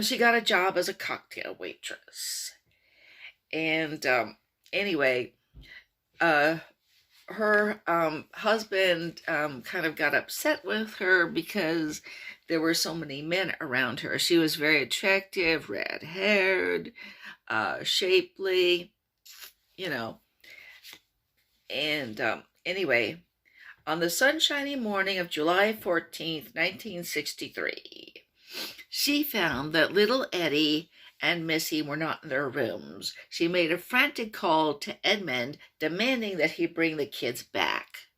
she got a job as a cocktail waitress. And anyway, uh, her husband kind of got upset with her because there were so many men around her. She was very attractive, red haired, shapely, you know. And anyway, on the sunshiny morning of July 14th, 1963, she found that little Eddie and Missy were not in their rooms. She made a frantic call to Edmund demanding that he bring the kids back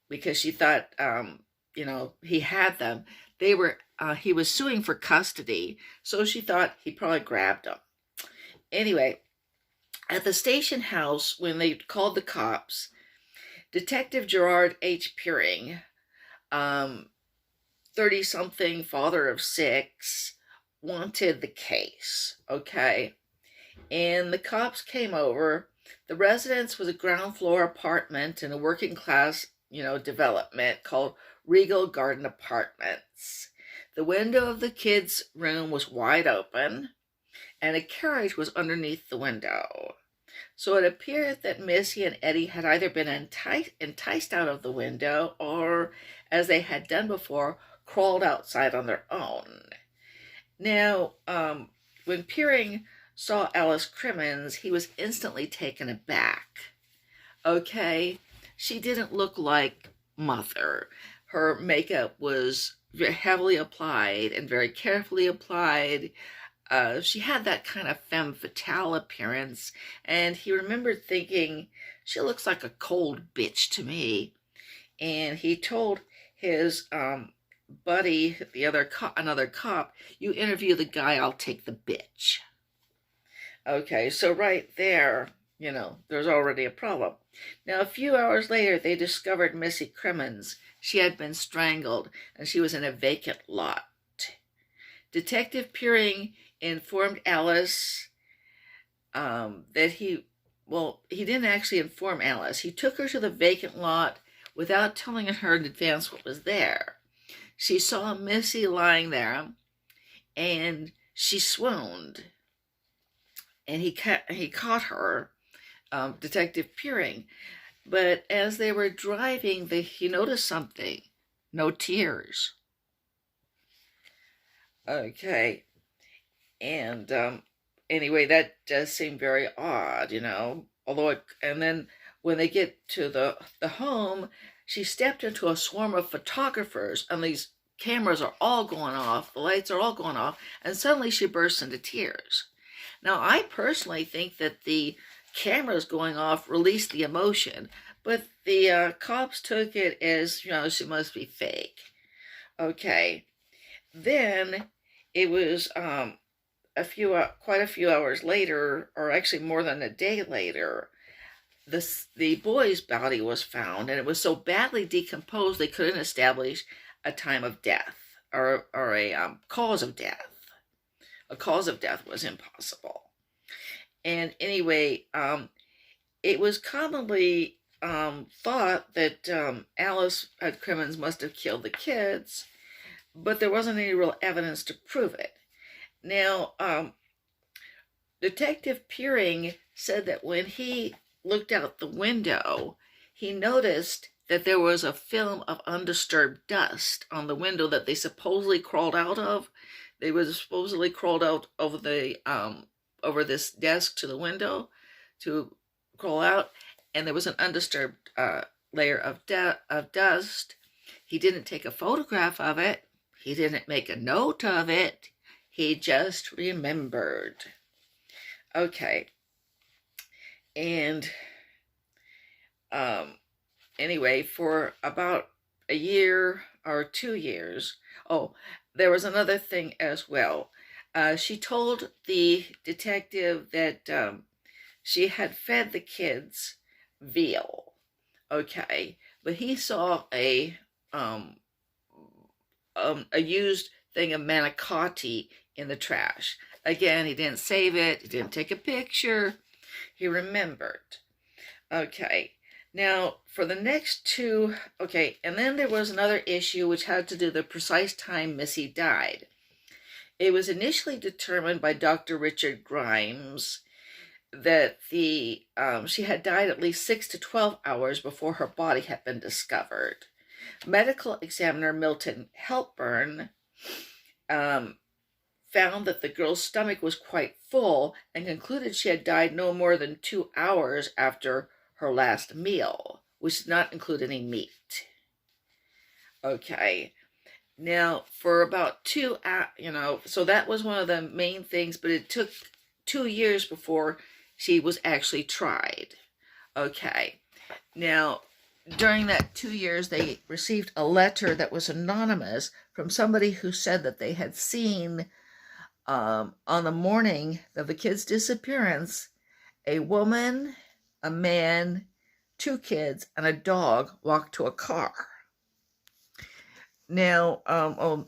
because she thought, he had them. He was suing for custody, so she thought he probably grabbed them. Anyway, at the station house, when they called the cops, Detective Gerard H. Peering, 30-something father of 6, wanted the case, okay? And the cops came over. The residence was a ground floor apartment in a working class, development called Regal Garden Apartments. The window of the kids' room was wide open, and a carriage was underneath the window. So it appeared that Missy and Eddie had either been enticed out of the window or, as they had done before, crawled outside on their own. Now, when Peering saw Alice Crimmins, he was instantly taken aback. Okay, she didn't look like Mother. Her makeup was very heavily applied and very carefully applied. She had that kind of femme fatale appearance, and he remembered thinking, she looks like a cold bitch to me. And he told his buddy, another cop, you interview the guy, I'll take the bitch. Okay, so right there, there's already a problem. Now, a few hours later, they discovered Missy Crimmins. She had been strangled, and she was in a vacant lot. Detective Peering informed Alice that he didn't actually inform Alice. He took her to the vacant lot without telling her in advance what was there. She saw Missy lying there, and she swooned. And he caught her, Detective Peering. But as they were driving, he noticed something. No tears. Okay. And anyway, that does seem very odd, and then when they get to the home, she stepped into a swarm of photographers, and these cameras are all going off, the lights are all going off, and suddenly she bursts into tears. Now, I personally think that the cameras going off released the emotion, but the cops took it as, she must be fake. Okay. Then it was quite a few hours later, or actually more than a day later, the boy's body was found, and it was so badly decomposed they couldn't establish a time of death or a cause of death. A cause of death was impossible. And anyway, it was commonly thought that Alice Crimmins must have killed the kids, but there wasn't any real evidence to prove it. Now, Detective Peering said that when he looked out the window, he noticed that there was a film of undisturbed dust on the window that they supposedly crawled out of. They were supposedly crawled out over over this desk to the window to crawl out, and there was an undisturbed layer of dust. He didn't take a photograph of it. He didn't make a note of it. He just remembered. Okay. And anyway, for about a year or 2 years, there was another thing as well. She told the detective that she had fed the kids veal. Okay. But he saw a used thing of manicotti in the trash. Again, he didn't save it. He didn't take a picture. He remembered. Okay. Now, for the next two, and then there was another issue which had to do with the precise time Missy died. It was initially determined by Dr. Richard Grimes that she had died at least 6 to 12 hours before her body had been discovered. Medical examiner Milton Helpburn found that the girl's stomach was quite full and concluded she had died no more than 2 hours after her last meal, which did not include any meat. Okay. Now, for about 2 hours, so that was one of the main things, but it took 2 years before she was actually tried. Okay. Now, during that 2 years, they received a letter that was anonymous from somebody who said that they had seen on the morning of the kid's disappearance, a woman, a man, 2 kids, and a dog walked to a car. Now,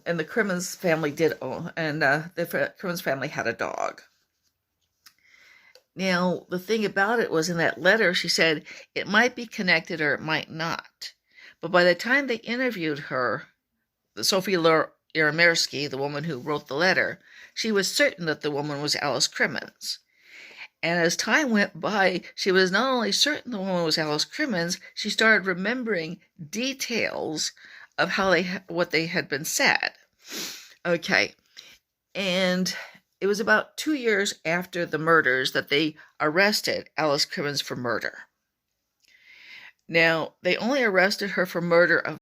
and the Crimmins family did own, and the Crimmins family had a dog. Now, the thing about it was in that letter, she said it might be connected or it might not. But by the time they interviewed her, Sophie Yaramersky, the woman who wrote the letter, she was certain that the woman was Alice Crimmins. And as time went by, she was not only certain the woman was Alice Crimmins, she started remembering details of what they had been said. Okay, and it was about 2 years after the murders that they arrested Alice Crimmins for murder. Now, they only arrested her for murder of